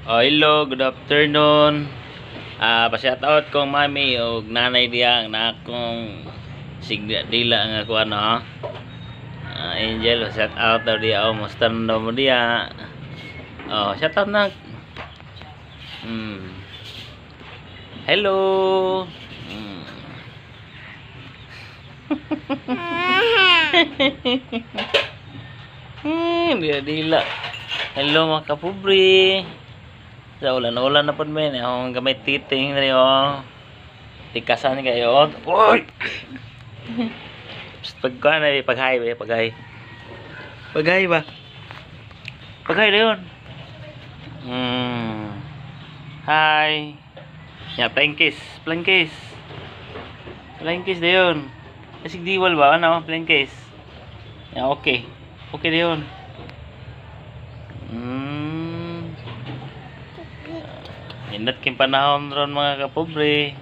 Oh, hello, good afternoon. Pa-shoutout kong mami o nanay diya na akong sigda dila nga ko ano. Angel, shoutout daw diya o musta na mo diya. Oh, shoutout na. Hello. Mm. Dila. Hello mga kapobre. Sa ulan-ulan na po men. Akong gamay titing na rin tikasan kayo. Uy! Pagkuhan na paghay ba? Paghay. Paghay ba? Paghay na yun. Hi. Ya, playing kiss. Playing kiss. Playing kiss na yun. Kasig diwal ba? Ano? Playing kiss. Ya, okay. Okay na yun. Indot king panahon ron mga kapobre.